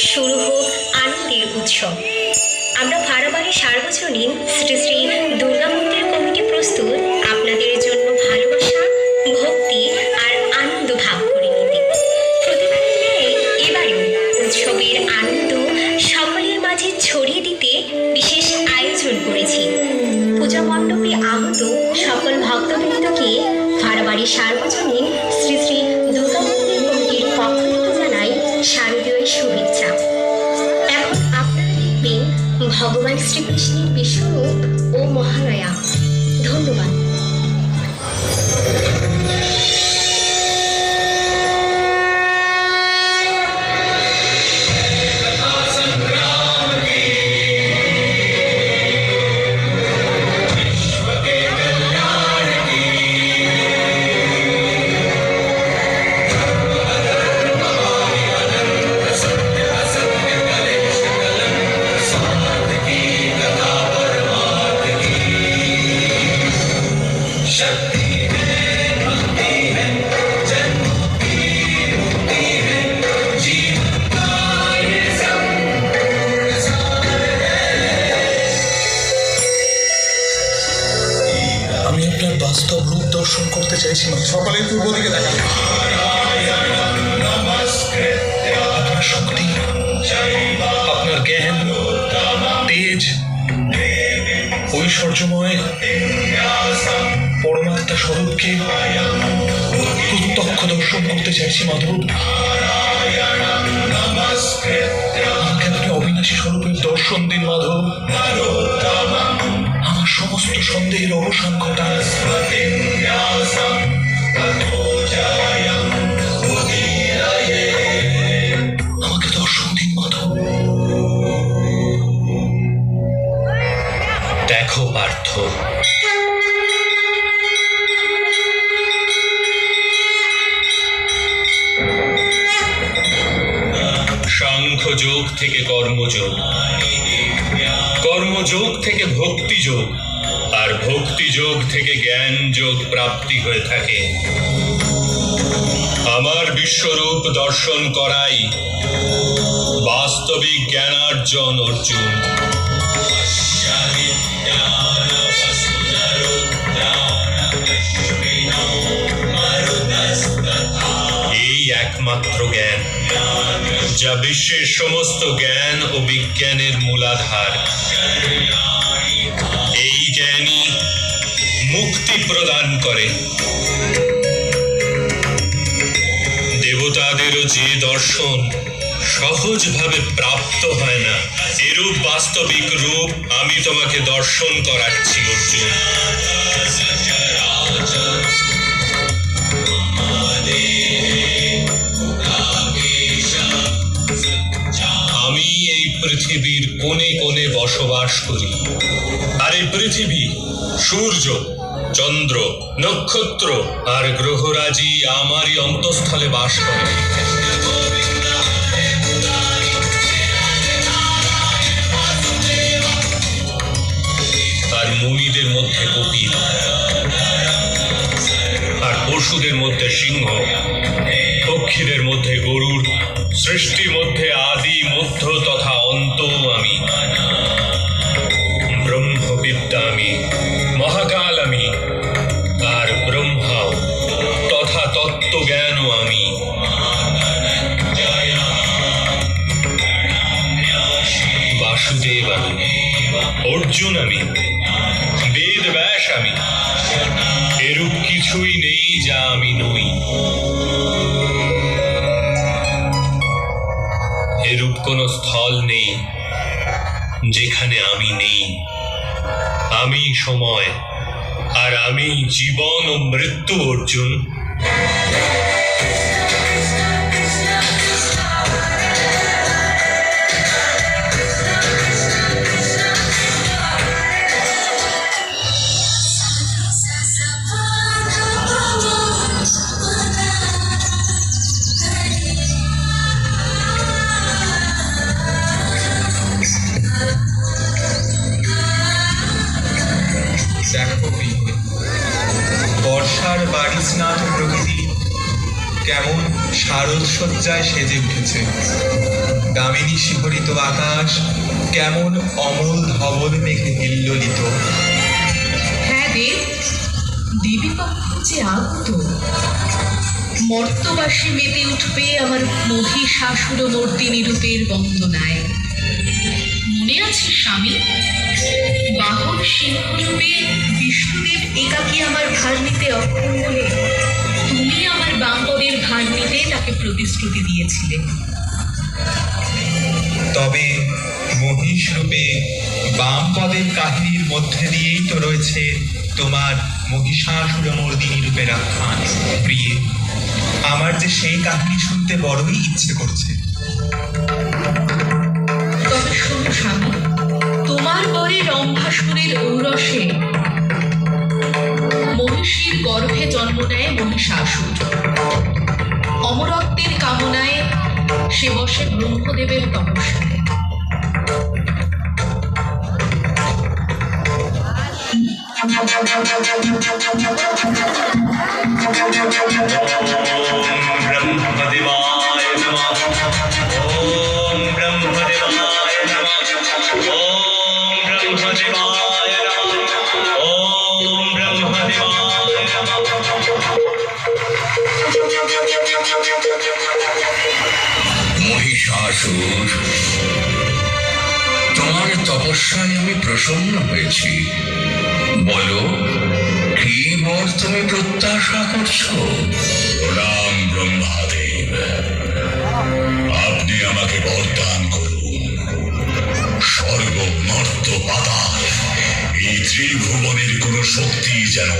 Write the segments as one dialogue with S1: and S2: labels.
S1: শুরু হোক আনন্দের উৎসব। আমরা ফারাবাড়ি সার্বজনীন শ্রী শ্রী দুর্গা মন্দির কমিটি প্রস্তুত আপনাদের জন্য ভালোবাসা, ভক্তি আর আনন্দ ভাগ করে নিতে। প্রতিবারের ন্যায় এবারেও উৎসবের আনন্দ সকলের মাঝে ছড়িয়ে দিতে বিশেষ আয়োজন করেছি। পূজা মণ্ডপে আগত সকল ভক্তবৃন্দকে ফারাবাড়ি সার্বজনীন শ্রী শ্রী দুর্গা মন্দির কমিটির পক্ষ থেকে জানাই শারদীয় শুভেচ্ছা। এখন আপনারা দেখবেন ভগবান শ্রীকৃষ্ণের বিশ্বরূপ ও মহালয়া। ধন্যবাদ।
S2: আমি আপনার বাস্তব রূপ দর্শন করতে চাইছি।
S3: সকালে পূর্ব দিকে দেখা
S2: আপনার শক্তি, আপনার জ্ঞান, তেজ, ঐশ্বর্যময় পরমাত্মা স্বরূপকে প্রত্যক্ষ দর্শন করতে চাইছি মাধব। আমাকে আপনি অবিনাশী স্বরূপের দর্শন দিন মাধব। আমার সমস্ত সন্দেহের অবসান ঘটান। আমাকে দর্শন দিন মাধব।
S4: দেখো পার্থ, সাংখ্যযোগ থেকে কর্মযোগ, কর্মযোগ থেকে ভক্তিযোগ, আর ভক্তিযোগ থেকে জ্ঞান যোগ প্রাপ্তি হয়ে থাকে। আমার বিশ্বরূপ দর্শন করাই বাস্তবিক জ্ঞানার্জন অর্জুন। এই একমাত্র জ্ঞান যা বিশ্বের সমস্ত জ্ঞান ও বিজ্ঞানের মূলাধার। এই জ্ঞানই মুক্তি প্রদান করে। দেবতাদেরও যে দর্শন সহজভাবে প্রাপ্ত হয় না, এরূপ বাস্তবিক রূপ আমি তোমাকে দর্শন করাচ্ছি অর্জুন। আমি এই পৃথিবীর কোণে কোণে বসবাস করি, আর এই পৃথিবী সূর্য, চন্দ্র, নক্ষত্র আর গ্রহরাজি আমারই অন্তঃস্থলে বাস করে। আর মুনিদের মধ্যে কপিল, আর পশুদের মধ্যে সিংহ, পক্ষীদের মধ্যে গরুড়, সৃষ্টির মধ্যে আদি, মধ্য তথা অন্ত আমি। ব্রহ্মবিদ্যা আমি, মহাকাল আমি, আর ব্রহ্মাও তথা তত্ত্বজ্ঞানও আমি। বাসুদেব আমি, অর্জুন আমি, বেদ ব্যাস আমি। এরূপ কিছুই নেই যা আমি নই। এরূপ কোনো স্থল নেই যেখানে আমি নেই। আমি সময়, আর আমি জীবন ও মৃত্যু অর্জুন।
S3: বর্ষার বাড়ি স্নাত প্রকৃতি কেমন শারদ সজ্জায় সেজে উঠেছে। গান কামিনী শিহরিত আকাশ কেমন অমল ধবল মেঘে হিল্লোলিত।
S5: হ্যাঁ দেব, দেবীপক্ষ যে আগত, মর্তবাসী মেতে উঠবে আমার মহিষাসুর মূর্তিনি রূপের বন্দনায়। মনে আছে স্বামী, বাহন সিংহরূপে বিষ্ণুদেব একাকী আমার ভার নিতে অক্ষম বলে তুমি আমার বামপদের ভার নিতে তাকে প্রতিশ্রুতি দিয়েছিলে।
S3: তবে মহিষ রূপে বাম পদের কাহিনীর মধ্যে দিয়েই তো রয়েছে তোমার মহিষাসুরমর্দিনী রূপের আখ্যান। প্রিয়ে, আমার যে সেই কাহিনী শুনতে বড়ই ইচ্ছে করছে।
S5: তবে শোনো স্বামী, তোমার পরে রম্ভাসুরের ঔরসে মহিষীর গর্ভে জন্ম নেয় মহিষাসুর। অমরত্বের কামনায় সে বসে ব্রহ্মদেবের তপস্যায়।
S4: ব্রহ্মদেবায় নমঃ। ওম ব্রহ্মদেবায় নমঃ। ওম ব্রহ্মদেবায় নমঃ। ওম ব্রহ্মদেবায় নমঃ।
S6: মহিষাসুর, তোমার তপস্যায় আমি প্রসন্ন হয়েছি। বলো, কি বর তুমি প্রত্যাশা করছো? প্রণাম ব্রহ্মাদেব, আপনি আমাকে বরদান করুন। স্বর্গ, মর্ত, পাতাল, এই ত্রিভুবনের কোন শক্তি যেন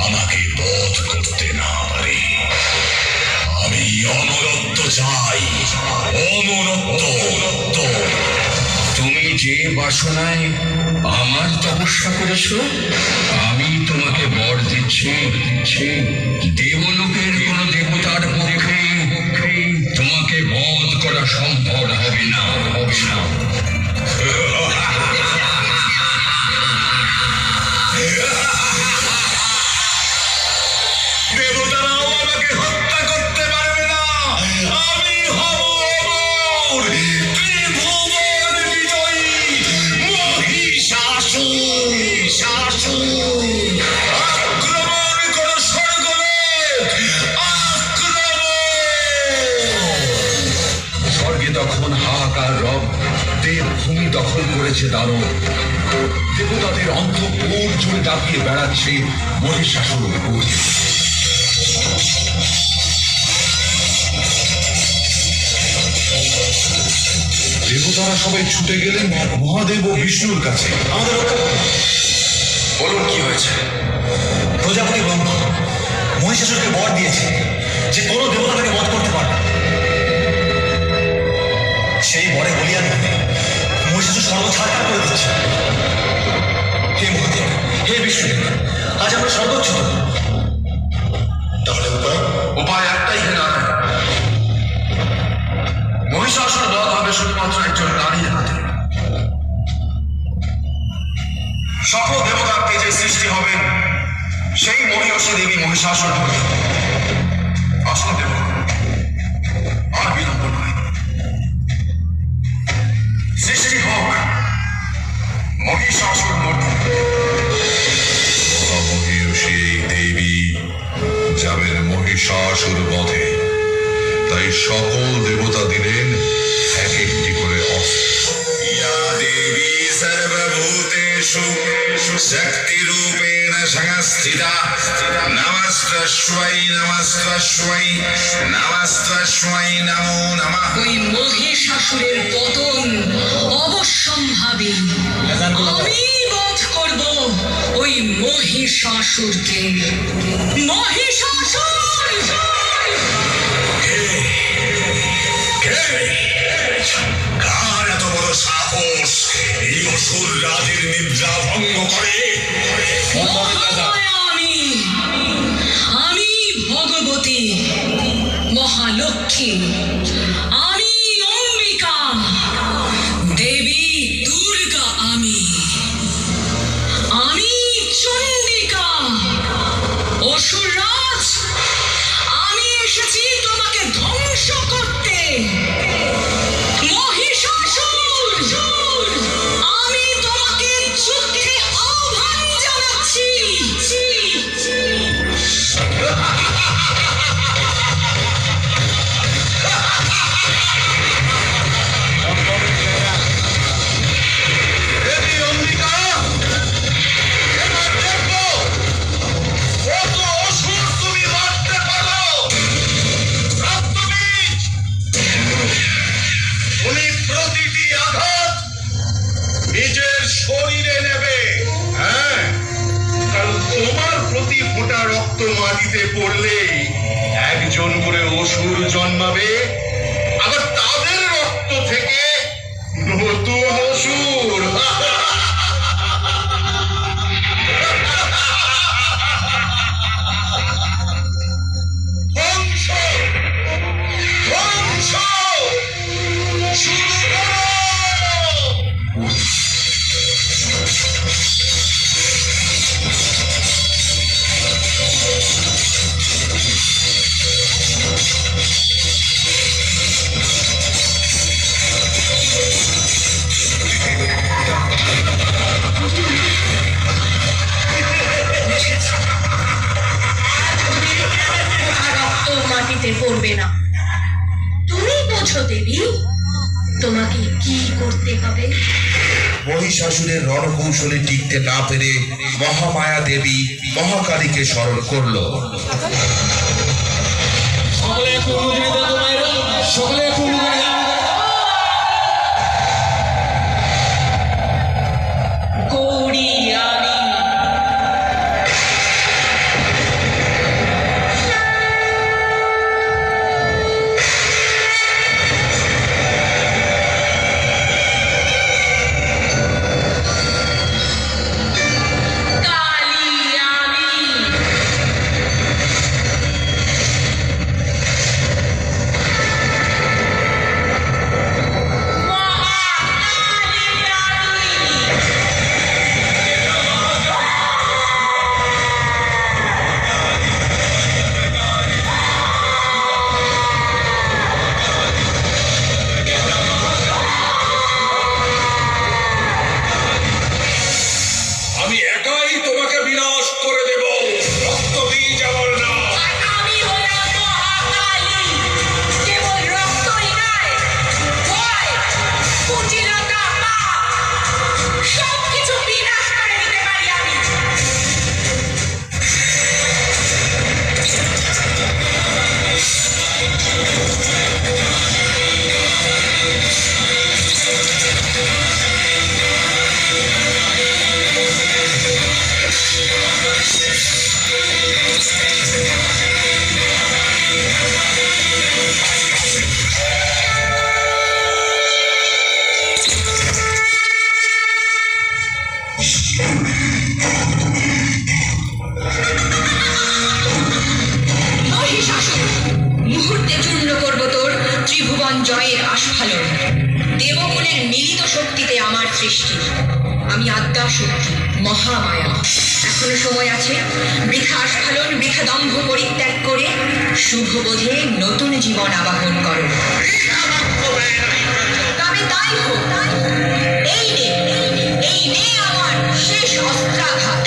S6: আমাকে বধ করতে না পারে। আমি অমরত্ব চাই, অমরত্ব। তুমি যে বাসনায় আমার তপস্যা করেছ, আমি তোমাকে বর দিচ্ছি। দেবলোকের কোন দেবতার পক্ষে তোমাকে বধ করা সম্ভব হবে না। দেবতারাও আমাকে হত্যা করতে পারবে না। আমি হব অমর, ত্রিভুবন বিজয়ী মহিষাসুর। আক্রমণ করো স্বর্গলোক, আক্রমণ! স্বর্গে তখন হাহাকার রব, দেবভূমি দখল করেছে দানব। দেবতাদের অন্তঃপুর জুড়ে দাপিয়ে বেড়াচ্ছে মহিষাসুর।
S2: দেবতারা সবাই ছুটে গেলেন মহাদেব ও বিষ্ণুর কাছে।
S3: আমাদের রক্ষা করুন।
S6: বলুন, কি হয়েছে?
S3: প্রজাপতি ব্রহ্মা মহিষাসুরকে বর দিয়েছে যে কোনো দেবতা তাকে বধ করতে পারবে। সেই বরে বলিয়ান মহিষাসুর সর্বছাড় করে দিচ্ছে। হে মহাদেব, হে বিষ্ণুদেব, আজ আমরা সর্বোচ্চ।
S2: তাহলে
S6: উপায় একটাই হে নারায়ণ, মহিষাসুর বধ হবে শুধুমাত্র একজন নারীর হাতে। সকল দেবতার তেজে সৃষ্টি হবেন সেই মহিষী দেবী মহিষাসুর হবে। আসল দেব, আর বিলম্ব নয়, সৃষ্টি হোক মহিষাসুর মূর্তি।
S7: মহামহিষী এই দেবী যাবেন মহিষাসুর বধে, তাই সকল দেবতা দিলেন এক একটি করে অস্ত্র।
S6: ইয়া দেবী সর্বভূতেষু শক্তিরূপেণ সংস্থিতা, নমস্তস্मै নমস্তস্मै নমস্তস্मै নমো নমঃ।
S5: ওই মহিষাসুরের পতন অবশ্যম্ভাবী। আমি বধ করব ওই মহিষাসুরকে। মহিষাসুর!
S6: কার এত বড় সাহস এই অসুর রাজের নিদ্রা ভঙ্গ করে?
S5: মহামায়া আমি ভগবতী মহালক্ষ্মী, আমি অম্বিকা দেবী দুর্গা, আমি চণ্ডিকা। অসুররাজ, আমি এসেছি তোমাকে ধ্বংস করতে।
S6: রক্ত মাটিতে পড়লে একজন করে অসুর জন্মাবে, আবার তাদের রক্ত থেকে নতুন অসুর। ধ্বংস! ধ্বংস! শুরু করো!
S5: রক্ত মাটিতে পড়বে না। তুমি বোঝো দেবী, তোমাকে কি করতে হবে।
S6: মহিষাসুরের রণকৌশলে টিকতে না পেরে মহামায়া দেবী মহাকালীকে স্মরণ করল।
S5: গৌরী আমি কালী আমি
S4: আমি একাই তোমাকে বিনাশ করে দেব। রক্ত বীজ আমার না।
S5: আমি হলাম মহাকালী। কেবল রক্তই নয়, ভয়, কুটিলতা, পাপ সবকিছু বিনাশ করে দিতে পারি আমি। মহিষাসুর, মুহূর্তে চূর্ণ করব তোর ত্রিভুবন জয়ের আস্ফালন। দেবকুলের মিলিত শক্তিতে আমার সৃষ্টি। আমি আদ্যা শক্তি, মহামায়া। এখনো সময় আছে। বৃথা আস্ফালন, বৃথা দম্ভ পরিত্যাগ করে শুভবোধে নতুন জীবন আবাহন করো। তবে তাই হোক। এই নে আমার শেষ অস্ত্রাঘাত।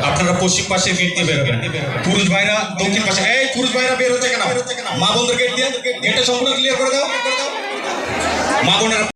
S8: আপনারা পশ্চিম পাশে গেট দিয়ে বেরোবেন। পুরুষ ভাইরা দক্ষিণ পাশে। এই পুরুষ ভাইরা বের হচ্ছে কেন? মা বোনদের গেট দিয়ে, গেটটা সম্পূর্ণ ক্লিয়ার করে দাও। মা বোনেরা